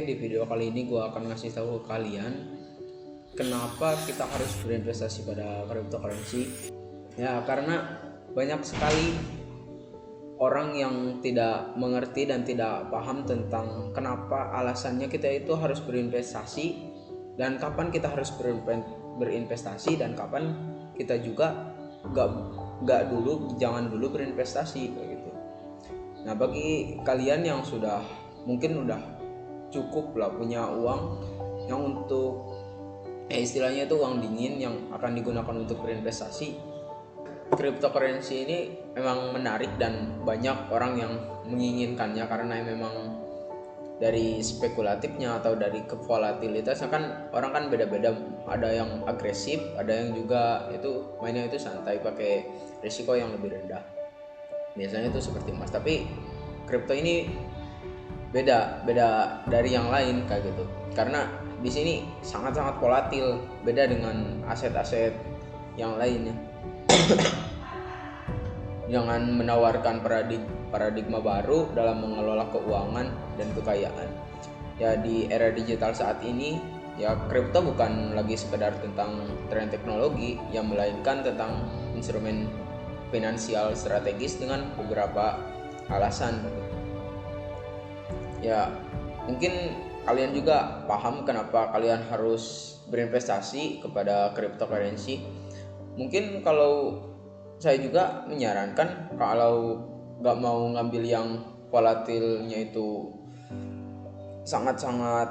Di video kali ini gue akan ngasih tahu ke kalian kenapa kita harus berinvestasi pada cryptocurrency. Ya, karena banyak sekali orang yang tidak mengerti dan tidak paham tentang kenapa alasannya kita itu harus berinvestasi dan kapan kita harus berinvestasi dan kapan kita juga jangan dulu berinvestasi kayak gitu. Nah, bagi kalian yang mungkin udah cukup lah punya uang yang untuk istilahnya itu uang dingin yang akan digunakan untuk berinvestasi, cryptocurrency ini memang menarik dan banyak orang yang menginginkannya karena memang dari spekulatifnya atau dari kevolatilitasnya kan orang kan beda-beda, ada yang agresif, ada yang juga itu mainnya itu santai pakai risiko yang lebih rendah, biasanya itu seperti emas. Tapi kripto ini beda dari yang lain kayak gitu, karena di sini sangat-sangat volatil, beda dengan aset-aset yang lainnya. Jangan menawarkan paradigma baru dalam mengelola keuangan dan kekayaan. Ya, di era digital saat ini, ya kripto bukan lagi sekedar tentang tren teknologi, yang melainkan tentang instrumen finansial strategis dengan beberapa alasan. Ya, mungkin kalian juga paham kenapa kalian harus berinvestasi kepada cryptocurrency. Mungkin kalau saya juga menyarankan kalau nggak mau ngambil yang volatilnya itu sangat-sangat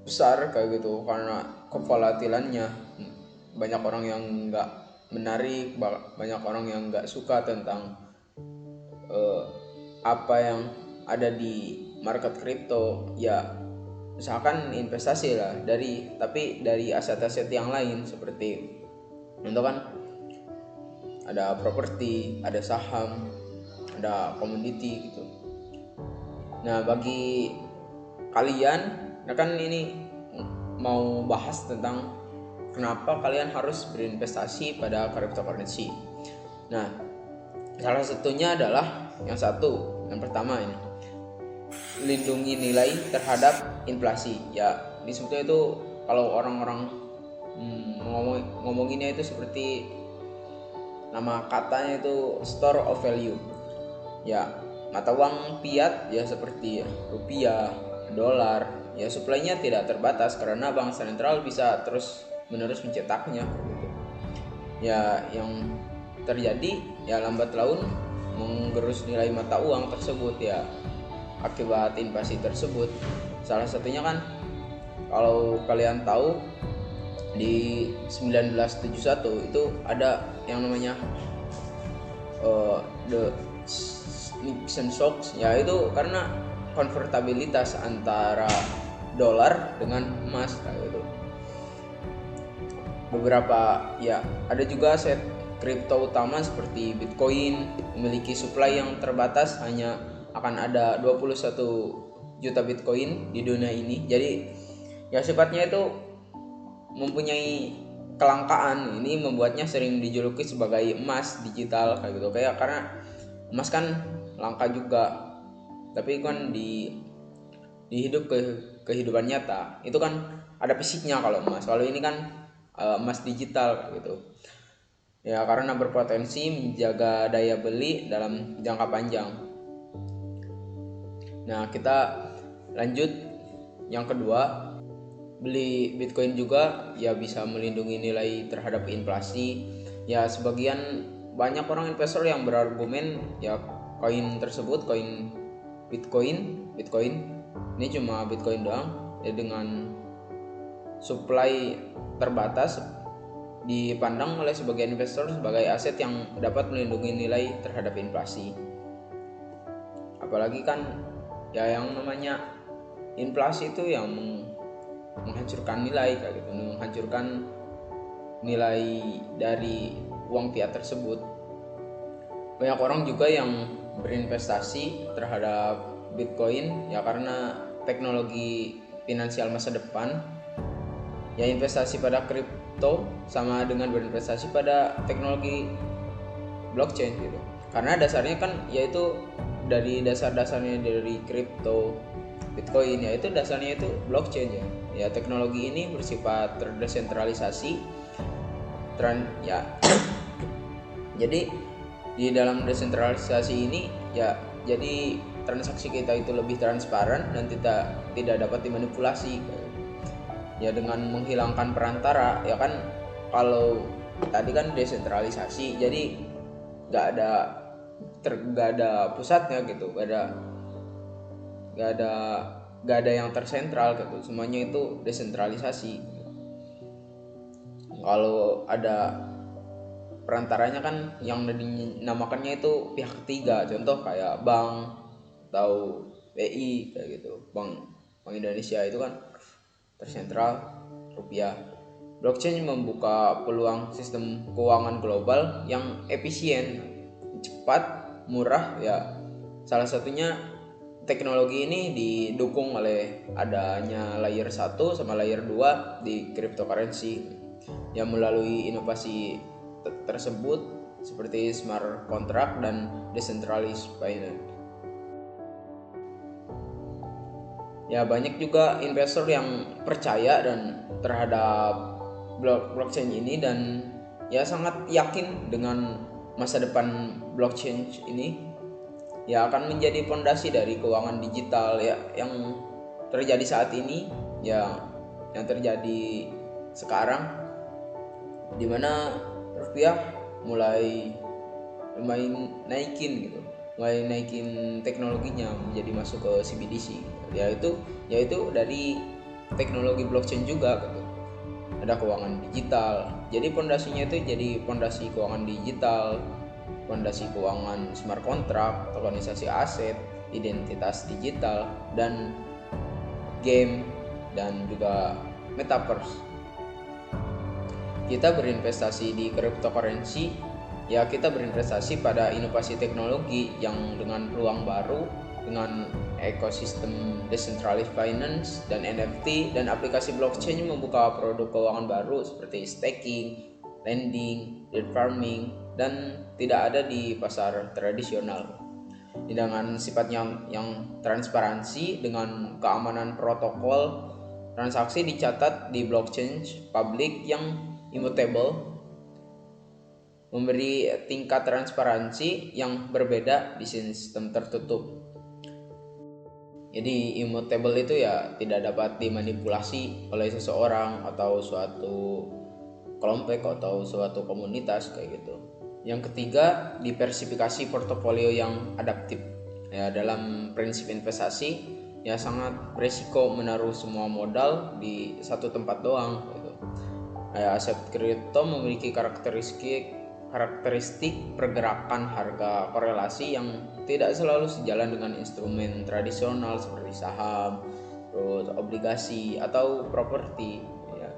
besar kayak gitu, karena kevolatilannya banyak orang yang nggak menarik, banyak orang yang nggak suka tentang apa yang ada di market kripto. Ya, misalkan investasi lah tapi dari aset-aset yang lain, seperti contoh kan ada properti, ada saham, ada komoditi gitu. Nah, bagi kalian, kan ini mau bahas tentang kenapa kalian harus berinvestasi pada cryptocurrency. Nah, salah satunya adalah yang pertama ini, lindungi nilai terhadap inflasi. Ya, disebutnya itu kalau orang-orang ngomonginnya itu seperti nama katanya itu store of value. Ya, mata uang fiat ya seperti rupiah, dolar, ya suplainya tidak terbatas karena bank sentral bisa terus menerus mencetaknya gitu. Ya, yang terjadi ya lambat laun menggerus nilai mata uang tersebut ya akibat inflasi tersebut. Salah satunya kan kalau kalian tahu di 1971 itu ada yang namanya the Nixon shocks, yaitu karena konvertibilitas antara dolar dengan emas kayak gitu. Beberapa ya ada juga aset kripto utama seperti Bitcoin memiliki supply yang terbatas, hanya akan ada 21 juta Bitcoin di dunia ini. Jadi ya sifatnya itu mempunyai kelangkaan. Ini membuatnya sering dijuluki sebagai emas digital kayak gitu, kayak karena emas kan langka juga, tapi kan di kehidupan nyata itu kan ada fisiknya kalau emas. Kalau ini kan emas digital kayak gitu. Ya, karena berpotensi menjaga daya beli dalam jangka panjang. Nah, kita lanjut yang kedua, beli Bitcoin juga ya bisa melindungi nilai terhadap inflasi. Ya, sebagian banyak orang investor yang berargumen ya koin tersebut, koin Bitcoin ini cuma Bitcoin doang ya, dengan supply terbatas dipandang oleh sebagian investor sebagai aset yang dapat melindungi nilai terhadap inflasi. Apalagi kan ya yang namanya inflasi itu yang menghancurkan nilai kayak gitu, menghancurkan nilai dari uang fiat tersebut. Banyak orang juga yang berinvestasi terhadap Bitcoin ya karena teknologi finansial masa depan. Ya, investasi pada kripto sama dengan berinvestasi pada teknologi blockchain gitu. Karena dasarnya kan yaitu dari dasar-dasarnya dari kripto Bitcoin, ya itu dasarnya itu blockchain ya. Ya teknologi ini bersifat terdesentralisasi ya. Jadi di dalam desentralisasi ini ya, jadi transaksi kita itu lebih transparan dan tidak dapat dimanipulasi ya, dengan menghilangkan perantara ya kan. Kalau tadi kan desentralisasi, jadi nggak ada pusatnya gitu, nggak ada yang tersentral gitu, semuanya itu desentralisasi. Kalau ada perantaranya kan yang dinamakannya itu pihak ketiga, contoh kayak bank atau BI kayak gitu. Bank Indonesia itu kan tersentral, rupiah. Blockchain membuka peluang sistem keuangan global yang efisien, cepat, murah ya. Salah satunya teknologi ini didukung oleh adanya layer 1 sama layer 2 di cryptocurrency yang melalui inovasi tersebut seperti smart contract dan decentralized finance. Ya banyak juga investor yang percaya dan terhadap blockchain ini dan ya sangat yakin dengan masa depan blockchain ini ya akan menjadi fondasi dari keuangan digital ya yang terjadi saat ini ya, yang terjadi sekarang, dimana rupiah mulai naikin gitu, mulai naikin teknologinya menjadi masuk ke CBDC, yaitu dari teknologi blockchain juga gitu. Ada keuangan digital, jadi pondasinya itu jadi pondasi keuangan digital, pondasi keuangan smart contract, tokenisasi aset, identitas digital, dan game, dan juga metaverse. Kita berinvestasi di cryptocurrency ya, kita berinvestasi pada inovasi teknologi yang dengan peluang baru, dengan ekosistem decentralized finance dan NFT, dan aplikasi blockchain yang membuka produk keuangan baru seperti staking, lending, debt farming, dan tidak ada di pasar tradisional. Dengan sifatnya yang transparansi dengan keamanan protokol, transaksi dicatat di blockchain publik yang immutable, memberi tingkat transparansi yang berbeda di sistem tertutup. Jadi immutable itu ya tidak dapat dimanipulasi oleh seseorang atau suatu kelompok atau suatu komunitas kayak gitu. Yang ketiga, diversifikasi portofolio yang adaptif. Ya, dalam prinsip investasi ya sangat beresiko menaruh semua modal di satu tempat doang gitu. Aset kripto memiliki karakteristik pergerakan harga korelasi yang tidak selalu sejalan dengan instrumen tradisional seperti saham, terus obligasi atau properti ya.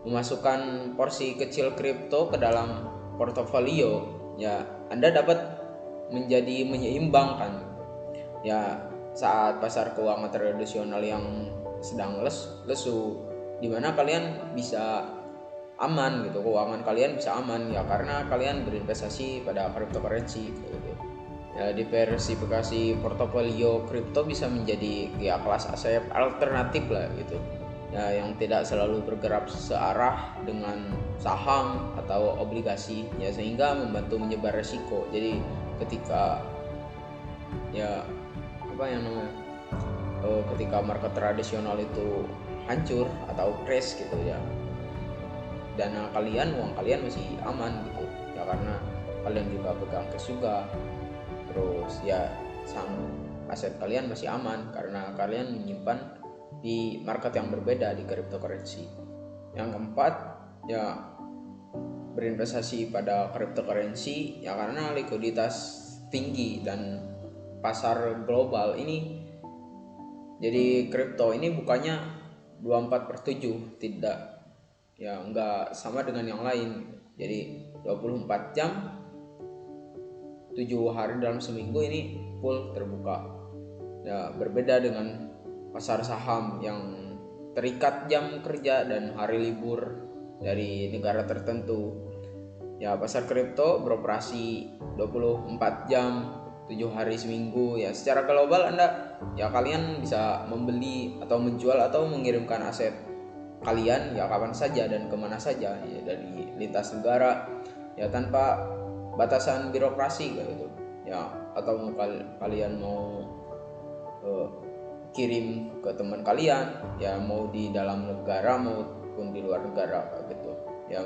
Memasukkan porsi kecil kripto ke dalam portofolio ya, Anda dapat menjadi menyeimbangkan ya saat pasar keuangan tradisional yang sedang lesu, dimana kalian bisa aman gitu, keuangan kalian bisa aman ya karena kalian berinvestasi pada cryptocurrency gitu. Ya, diversifikasi portofolio kripto bisa menjadi ya kelas aset alternatif lah gitu. Ya, yang tidak selalu bergerak searah dengan saham atau obligasi ya, sehingga membantu menyebar resiko. Jadi ketika ya ketika market tradisional itu hancur atau crash gitu ya, dana kalian, uang kalian masih aman gitu ya, karena kalian juga pegang cash juga, terus ya aset kalian masih aman karena kalian menyimpan di market yang berbeda di cryptocurrency. Yang keempat ya, berinvestasi pada cryptocurrency ya karena likuiditas tinggi dan pasar global ini. Jadi kripto ini bukannya 24/7, tidak ya, enggak sama dengan yang lain. Jadi 24 jam 7 hari dalam seminggu ini full terbuka ya, berbeda dengan pasar saham yang terikat jam kerja dan hari libur dari negara tertentu ya. Pasar kripto beroperasi 24 jam 7 hari seminggu. Ya secara global kalian bisa membeli atau menjual atau mengirimkan aset kalian ya kapan saja dan kemana saja ya, dari lintas negara ya tanpa batasan birokrasi kayak gitu ya. Atau kalian mau kirim ke teman kalian ya, mau di dalam negara maupun di luar negara kayak gitu ya,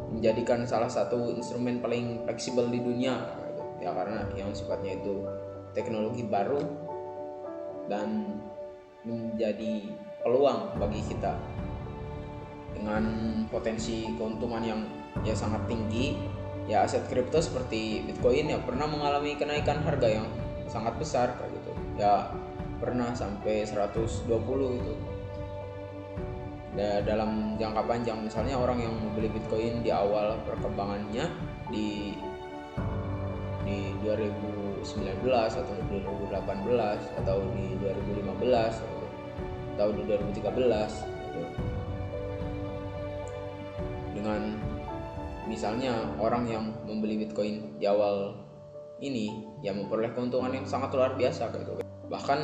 menjadikan salah satu instrumen paling fleksibel di dunia gitu. Ya karena yang sifatnya itu teknologi baru dan menjadi peluang bagi kita dengan potensi keuntungan yang ya sangat tinggi. Ya aset kripto seperti Bitcoin ya pernah mengalami kenaikan harga yang sangat besar kayak gitu ya, pernah sampai 120 itu dalam jangka panjang. Misalnya orang yang membeli Bitcoin di awal perkembangannya di 2019 atau 2018 atau di 2015 atau di 2013 gitu. Dengan misalnya orang yang membeli Bitcoin di awal ini ya memperoleh keuntungan yang sangat luar biasa gitu. Bahkan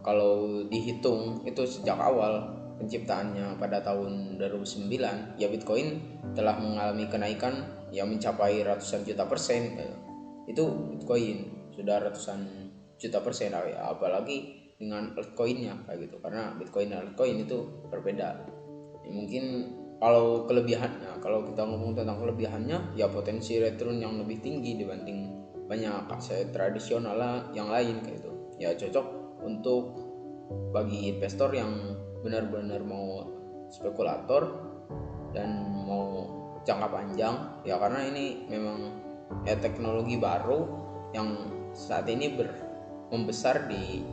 kalau dihitung itu sejak awal penciptaannya pada tahun 2009 ya Bitcoin telah mengalami kenaikan yang mencapai ratusan juta persen gitu. Itu Bitcoin sudah ratusan juta persen ya, apalagi dengan altcoinnya kayak gitu, karena Bitcoin dan altcoin itu berbeda ya. Mungkin kalau kelebihannya, kalau kita ngomong tentang kelebihannya ya potensi return yang lebih tinggi dibanding banyak aset tradisional yang lain kayak gitu ya, cocok untuk bagi investor yang benar-benar mau spekulator dan mau jangka panjang ya, karena ini memang ya teknologi baru yang saat ini membesar di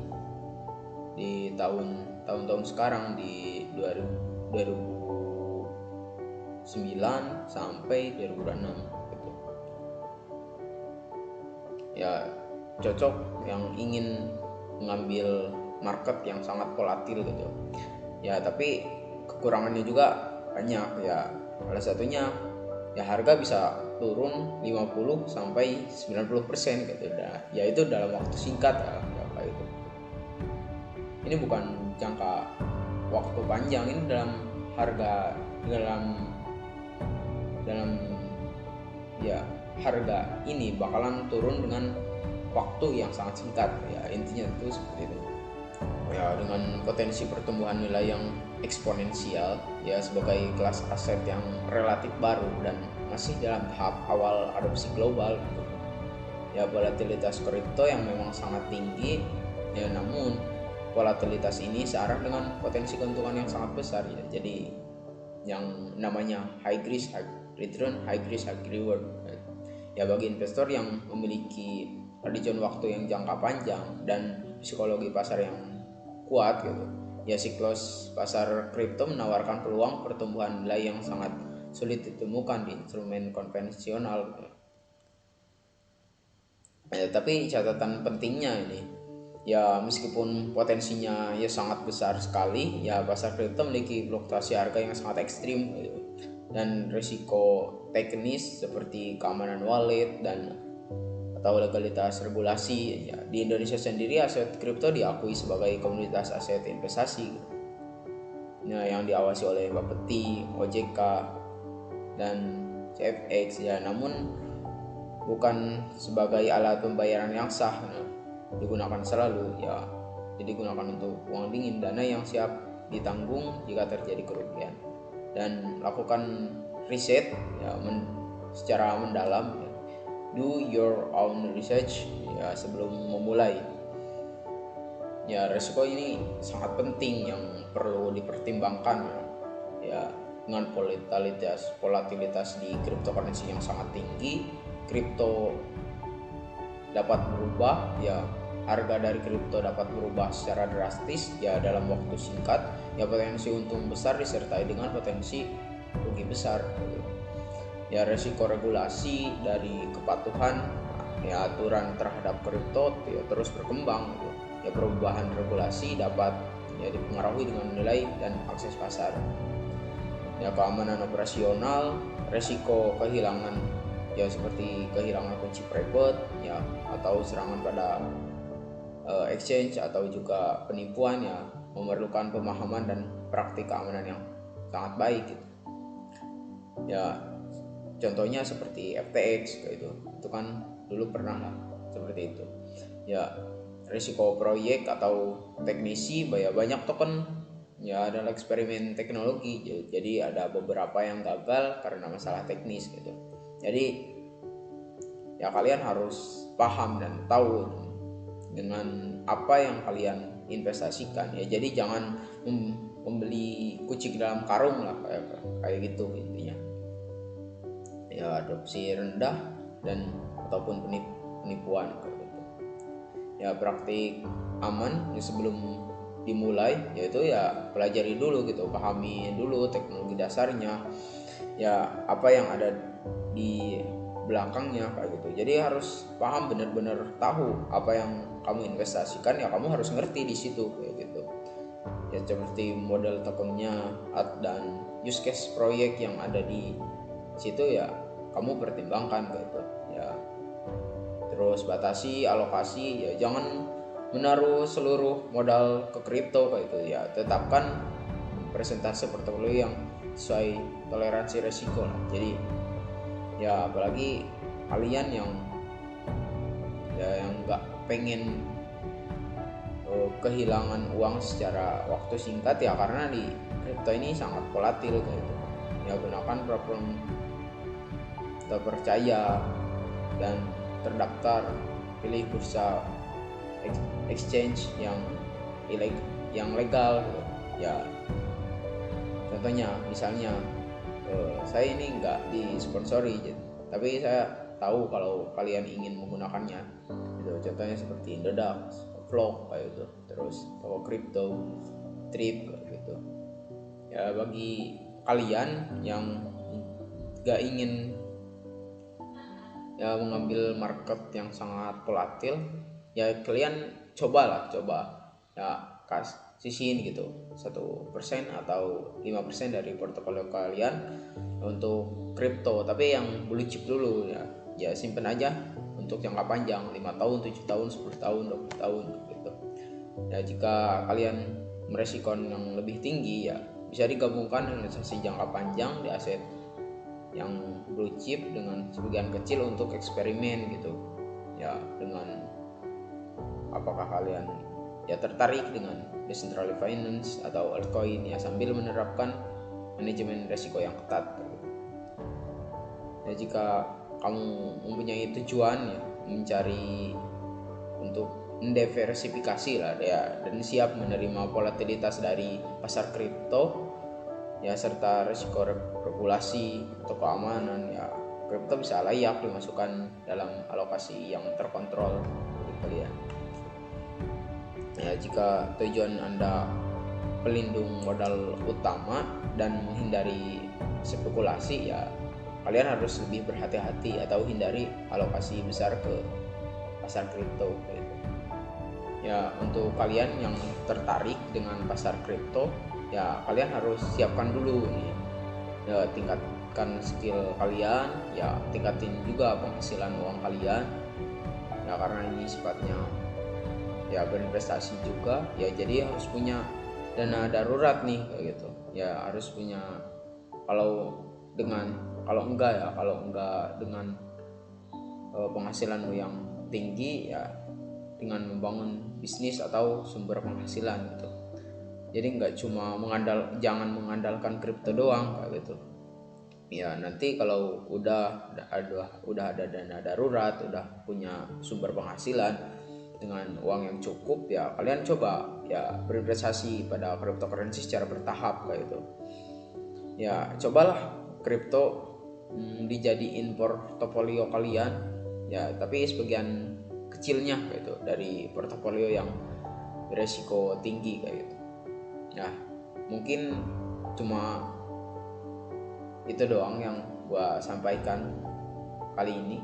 tahun-tahun sekarang di 2009 sampai 2006 gitu. Ya cocok yang ingin mengambil market yang sangat volatil gitu ya, tapi kekurangannya juga banyak ya. Salah satunya ya harga bisa turun 50 sampai 90% gitu ya, itu dalam waktu singkat ya kayak gitu. Ini bukan jangka waktu panjang, ini dalam harga ya harga ini bakalan turun dengan waktu yang sangat singkat ya, intinya itu seperti itu ya. Dengan potensi pertumbuhan nilai yang eksponensial ya, sebagai kelas aset yang relatif baru dan masih dalam tahap awal adopsi global gitu. Ya volatilitas kripto yang memang sangat tinggi ya, namun volatilitas ini searah dengan potensi keuntungan yang sangat besar ya. Jadi yang namanya high risk high return, high risk high reward ya, bagi investor yang memiliki horizon waktu yang jangka panjang dan psikologi pasar yang kuat gitu ya. Siklus pasar kripto menawarkan peluang pertumbuhan nilai yang sangat sulit ditemukan di instrumen konvensional ya. Tapi catatan pentingnya ini ya, meskipun potensinya ya sangat besar sekali ya, pasar kripto memiliki fluktuasi harga yang sangat ekstrim gitu, dan risiko teknis seperti keamanan wallet dan atau legalitas regulasi ya. Di Indonesia sendiri aset kripto diakui sebagai komunitas aset investasi gitu. Nah, yang diawasi oleh Bapeti, OJK dan CFX ya, namun bukan sebagai alat pembayaran yang sah ya, digunakan selalu ya. Jadi gunakan untuk uang dingin, dana yang siap ditanggung jika terjadi kerugian, dan lakukan riset ya secara mendalam ya. Do your own research ya sebelum memulai ya. Resiko ini sangat penting yang perlu dipertimbangkan ya. Dengan volatilitas di cryptocurrency yang sangat tinggi, kripto dapat berubah ya, harga dari kripto dapat berubah secara drastis ya dalam waktu singkat ya. Potensi untung besar disertai dengan potensi rugi besar ya. Resiko regulasi dari kepatuhan ya aturan terhadap kripto ya terus berkembang gitu. Ya perubahan regulasi dapat ya dipengaruhi dengan nilai dan akses pasar ya. Keamanan operasional, resiko kehilangan ya seperti kehilangan kunci private ya, atau serangan pada exchange, atau juga penipuan ya, memerlukan pemahaman dan praktik keamanan yang sangat baik gitu. Ya contohnya seperti FTX kayak itu kan dulu pernah lah seperti itu ya. Risiko proyek atau teknisi banyak token ya adalah eksperimen teknologi, jadi ada beberapa yang gagal karena masalah teknis gitu. Jadi ya kalian harus paham dan tahu dengan apa yang kalian investasikan ya. Jadi jangan membeli kucing dalam karung lah, kayak gitu intinya ya. Adopsi rendah dan ataupun penipuan gitu ya. Praktik aman ya sebelum dimulai, yaitu ya pelajari dulu gitu, pahami dulu teknologi dasarnya ya, apa yang ada di belakangnya kayak gitu. Jadi harus paham, benar-benar tahu apa yang kamu investasikan ya, kamu harus ngerti di situ kayak gitu ya, seperti model tokennya dan use case proyek yang ada di situ ya, kamu pertimbangkan kayak gitu ya. Terus batasi alokasi ya, jangan menaruh seluruh modal ke kripto kayak gitu ya. Tetapkan persentase portofolio yang sesuai toleransi resiko lah. Jadi ya apalagi kalian yang nggak pengen kehilangan uang secara waktu singkat ya, karena di kripto ini sangat volatil kayak gitu ya. Gunakan platform terpercaya dan terdaftar, pilih bursa exchange yang legal gitu ya. Contohnya misalnya saya ini nggak disponsori tapi saya tahu kalau kalian ingin menggunakannya gitu. Contohnya seperti Indodax, Flock kayak gitu, terus Toko Crypto, Trip gitu ya. Bagi kalian yang nggak ingin ya mengambil market yang sangat volatil ya, kalian coba ya, sisihin gitu 1% atau 5% dari portofolio kalian untuk kripto, tapi yang blue chip dulu ya simpen aja untuk jangka panjang 5 tahun, 7 tahun, 10 tahun, 20 tahun gitu ya. Jika kalian meresiko yang lebih tinggi ya, bisa digabungkan dengan investasi jangka panjang di aset yang blue chip dengan sebagian kecil untuk eksperimen gitu ya, dengan apakah kalian ya tertarik dengan decentralized finance atau altcoin ya, sambil menerapkan manajemen risiko yang ketat gitu. Ya jika kamu mempunyai tujuan ya mencari untuk mendiversifikasi lah ya, dan siap menerima volatilitas dari pasar kripto ya, serta risiko regulasi atau keamanan ya, kripto bisa layak dimasukkan dalam alokasi yang terkontrol untuk kalian ya. Jika tujuan Anda pelindung modal utama dan menghindari spekulasi ya, kalian harus lebih berhati-hati atau hindari alokasi besar ke pasar kripto gitu ya. Untuk kalian yang tertarik dengan pasar kripto ya, kalian harus siapkan dulu nih ya, tingkatkan skill kalian ya, tingkatin juga penghasilan uang kalian ya, karena ini sifatnya ya berinvestasi juga ya. Jadi harus punya dana darurat nih kayak gitu ya, harus punya. Kalau enggak dengan penghasilan yang tinggi ya, dengan membangun bisnis atau sumber penghasilan gitu. Jadi nggak cuma jangan mengandalkan kripto doang kayak gitu ya. Nanti kalau udah ada dana darurat, udah punya sumber penghasilan dengan uang yang cukup ya, kalian coba ya berinvestasi pada cryptocurrency secara bertahap kayak gitu ya. Cobalah kripto dijadiin portofolio kalian ya, tapi sebagian kecilnya gitu dari portofolio yang beresiko tinggi kayak gitu. Nah mungkin cuma itu doang yang gua sampaikan kali ini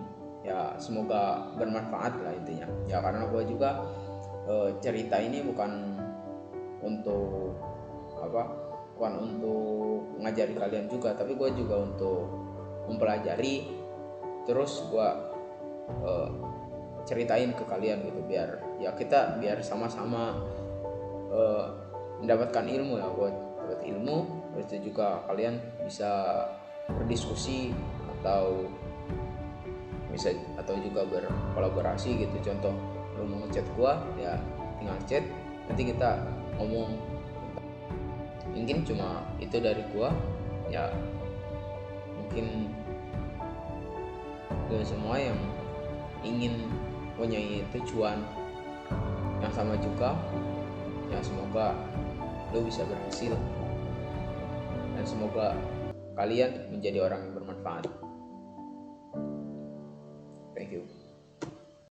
ya, semoga bermanfaat lah intinya ya. Karena gua juga cerita ini bukan untuk untuk mengajari kalian juga, tapi gua juga untuk mempelajari terus gue ceritain ke kalian gitu, biar sama-sama mendapatkan ilmu ya, buat dapat ilmu. Terus juga kalian bisa berdiskusi atau juga berkolaborasi gitu. Contoh lu mau ngechat gua ya tinggal chat, nanti kita ngomong. Mungkin cuma itu dari gua ya, mungkin gue semua yang ingin punya tujuan yang sama juga ya, semoga lu bisa berhasil dan semoga kalian menjadi orang yang bermanfaat.